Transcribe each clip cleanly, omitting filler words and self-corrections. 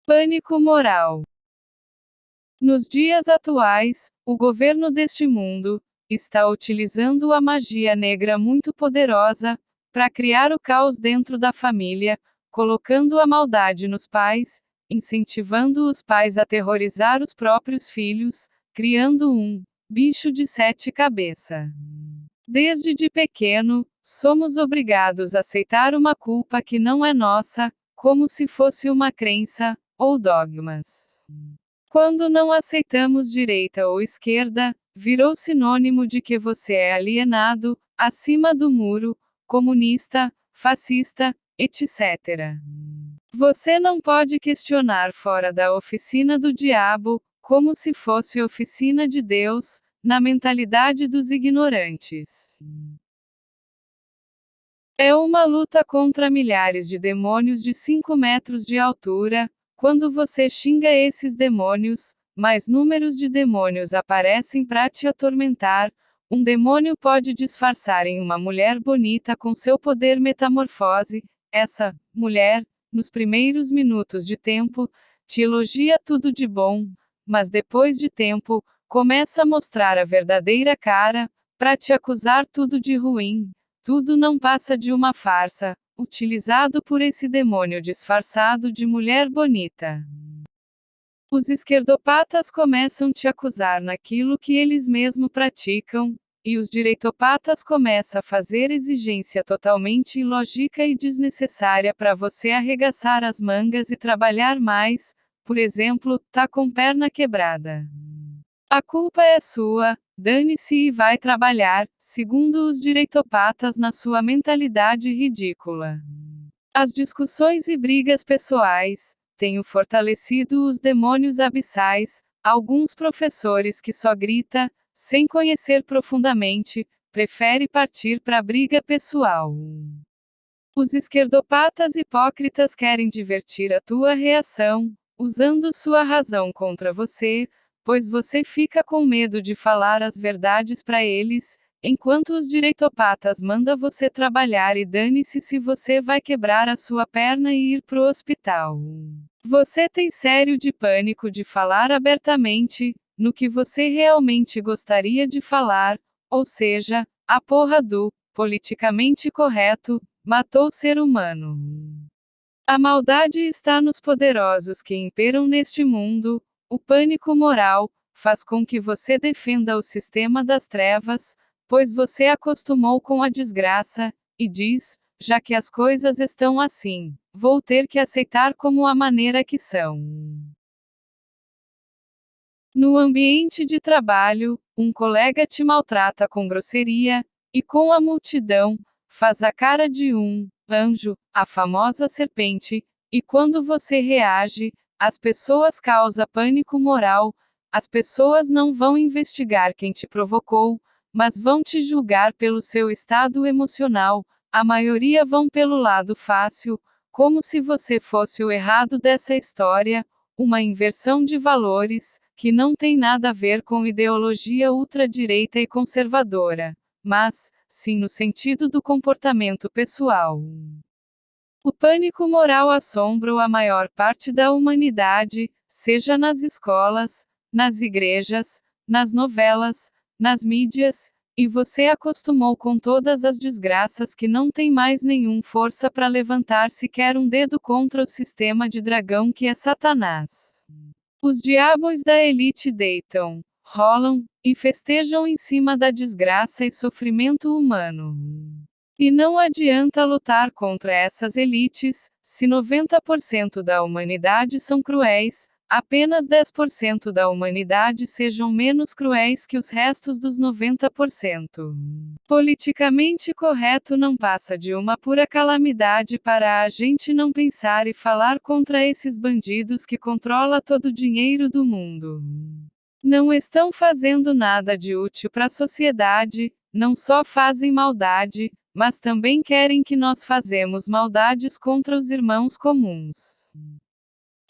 Pânico moral. Nos dias atuais, o governo deste mundo está utilizando a magia negra muito poderosa para criar o caos dentro da família, colocando a maldade nos pais, incentivando os pais a aterrorizar os próprios filhos, criando um bicho de sete cabeças. Desde de pequeno, somos obrigados a aceitar uma culpa que não é nossa, como se fosse uma crença ou dogmas. Quando não aceitamos direita ou esquerda, virou sinônimo de que você é alienado, acima do muro, comunista, fascista, etc. Você não pode questionar fora da oficina do diabo, como se fosse oficina de Deus, na mentalidade dos ignorantes. É uma luta contra milhares de demônios de 5 metros de altura. Quando você xinga esses demônios, mais números de demônios aparecem para te atormentar. Um demônio pode disfarçar em uma mulher bonita com seu poder metamorfose. Essa mulher, nos primeiros minutos de tempo, te elogia tudo de bom, mas depois de tempo, começa a mostrar a verdadeira cara, para te acusar tudo de ruim. Tudo não passa de uma farsa, utilizado por esse demônio disfarçado de mulher bonita. Os esquerdopatas começam a te acusar naquilo que eles mesmos praticam, e os direitopatas começam a fazer exigência totalmente ilógica e desnecessária para você arregaçar as mangas e trabalhar mais, por exemplo, tá com perna quebrada. A culpa é sua, dane-se e vai trabalhar, segundo os direitopatas na sua mentalidade ridícula. As discussões e brigas pessoais têm fortalecido os demônios abissais. Alguns professores que só grita, sem conhecer profundamente, prefere partir para a briga pessoal. Os esquerdopatas hipócritas querem divertir a tua reação, usando sua razão contra você, pois você fica com medo de falar as verdades para eles, enquanto os direitopatas mandam você trabalhar e dane-se se você vai quebrar a sua perna e ir pro hospital. Você tem sério de pânico de falar abertamente, no que você realmente gostaria de falar, ou seja, a porra do politicamente correto matou o ser humano. A maldade está nos poderosos que imperam neste mundo. O pânico moral faz com que você defenda o sistema das trevas, pois você acostumou com a desgraça, e diz: já que as coisas estão assim, vou ter que aceitar como a maneira que são. No ambiente de trabalho, um colega te maltrata com grosseria, e com a multidão, faz a cara de um anjo, a famosa serpente, e quando você reage, as pessoas causam pânico moral. As pessoas não vão investigar quem te provocou, mas vão te julgar pelo seu estado emocional. A maioria vão pelo lado fácil, como se você fosse o errado dessa história, uma inversão de valores, que não tem nada a ver com ideologia ultradireita e conservadora, mas, sim no sentido do comportamento pessoal. O pânico moral assombra a maior parte da humanidade, seja nas escolas, nas igrejas, nas novelas, nas mídias, e você acostumou com todas as desgraças que não tem mais nenhum força para levantar sequer um dedo contra o sistema de dragão que é Satanás. Os diabos da elite deitam, rolam, e festejam em cima da desgraça e sofrimento humano. E não adianta lutar contra essas elites, se 90% da humanidade são cruéis, apenas 10% da humanidade sejam menos cruéis que os restos dos 90%. Politicamente correto não passa de uma pura calamidade para a gente não pensar e falar contra esses bandidos que controlam todo o dinheiro do mundo. Não estão fazendo nada de útil para a sociedade, não só fazem maldade, mas também querem que nós fazemos maldades contra os irmãos comuns.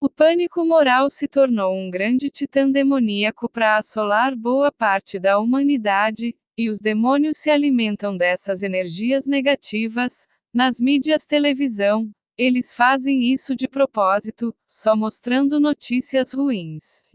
O pânico moral se tornou um grande titã demoníaco para assolar boa parte da humanidade, e os demônios se alimentam dessas energias negativas, nas mídias televisão, Eles fazem isso de propósito, só mostrando notícias ruins.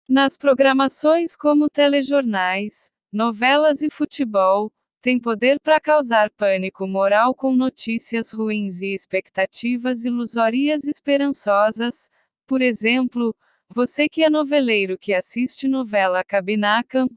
Nas programações como telejornais, novelas e futebol, tem poder para causar pânico moral com notícias ruins e expectativas ilusórias esperançosas. Por exemplo, você que é noveleiro que assiste novela Kabinakam,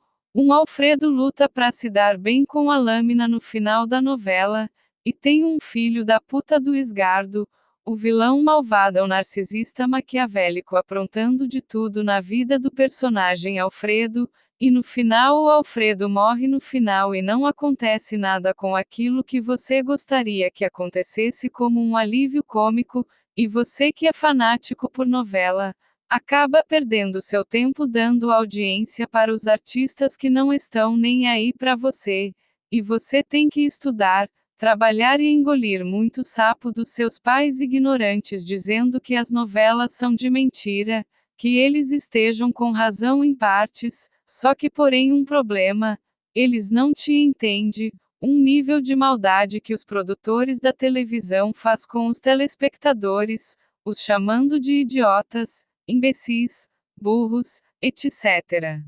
Alfredo luta para se dar bem com a lâmina no final da novela, e tem um filho da puta do esgardo, o vilão malvado é o narcisista maquiavélico aprontando de tudo na vida do personagem Alfredo, e no final o Alfredo morre no final e não acontece nada com aquilo que você gostaria que acontecesse como um alívio cômico, e você que é fanático por novela, acaba perdendo seu tempo dando audiência para os artistas que não estão nem aí para você, e você tem que estudar, trabalhar e engolir muito sapo dos seus pais ignorantes dizendo que as novelas são de mentira, que eles estejam com razão em partes, só que porém um problema, eles não te entendem, um nível de maldade que os produtores da televisão faz com os telespectadores, os chamando de idiotas, imbecis, burros, etc.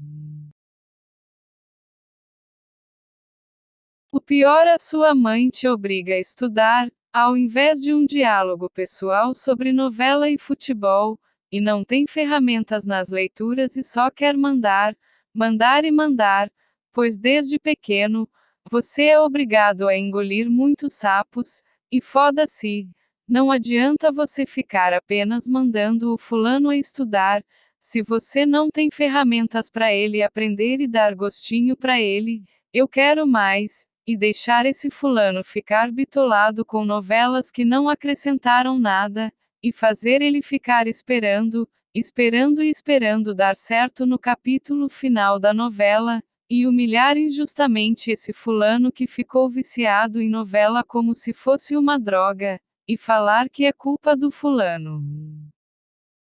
O pior, a sua mãe te obriga a estudar, ao invés de um diálogo pessoal sobre novela e futebol, e não tem ferramentas nas leituras e só quer mandar, mandar e mandar, pois desde pequeno, você é obrigado a engolir muitos sapos, e foda-se. Não adianta você ficar apenas mandando o fulano a estudar, se você não tem ferramentas para ele aprender e dar gostinho para ele, eu quero mais, e deixar esse fulano ficar bitolado com novelas que não acrescentaram nada, e fazer ele ficar esperando, esperando e esperando dar certo no capítulo final da novela, e humilhar injustamente esse fulano que ficou viciado em novela como se fosse uma droga, e falar que é culpa do fulano.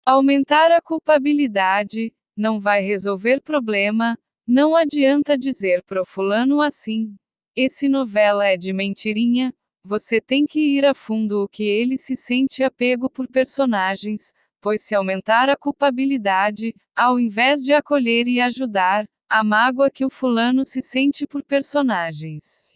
Aumentar a culpabilidade não vai resolver problema, não adianta dizer pro fulano assim. Esse novela é de mentirinha, você tem que ir a fundo o que ele se sente apego por personagens, pois se aumentar a culpabilidade, ao invés de acolher e ajudar, a mágoa que o fulano se sente por personagens.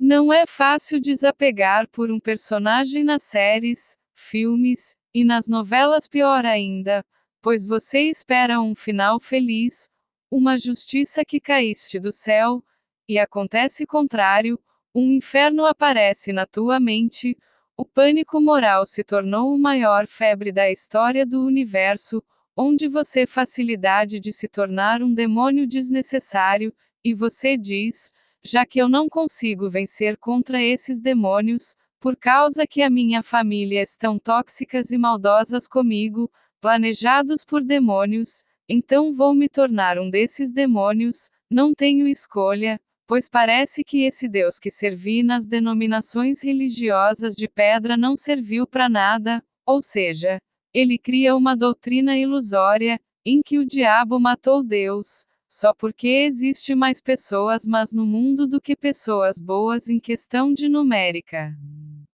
Não é fácil desapegar por um personagem nas séries, filmes, e nas novelas pior ainda, pois você espera um final feliz, uma justiça que caíste do céu, e acontece contrário, um inferno aparece na tua mente, o pânico moral se tornou o maior febre da história do universo, onde você facilidade de se tornar um demônio desnecessário, e você diz, já que eu não consigo vencer contra esses demônios, por causa que a minha família estão tóxicas e maldosas comigo, planejados por demônios, então vou me tornar um desses demônios, não tenho escolha, pois parece que esse Deus que servi nas denominações religiosas de pedra não serviu para nada, ou seja, ele cria uma doutrina ilusória, em que o diabo matou Deus, só porque existe mais pessoas más no mundo do que pessoas boas em questão de numérica.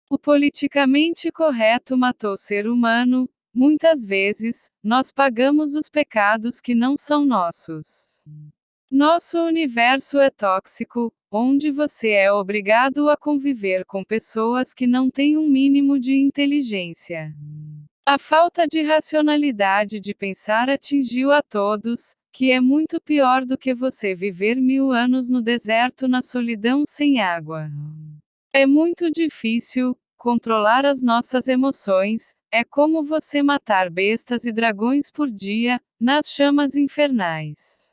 O politicamente correto matou ser humano, muitas vezes, nós pagamos os pecados que não são nossos. Nosso universo é tóxico, onde você é obrigado a conviver com pessoas que não têm um mínimo de inteligência. A falta de racionalidade de pensar atingiu a todos, que é muito pior do que você viver 1000 anos no deserto na solidão sem água. É muito difícil controlar as nossas emoções, é como você matar bestas e dragões por dia, nas chamas infernais.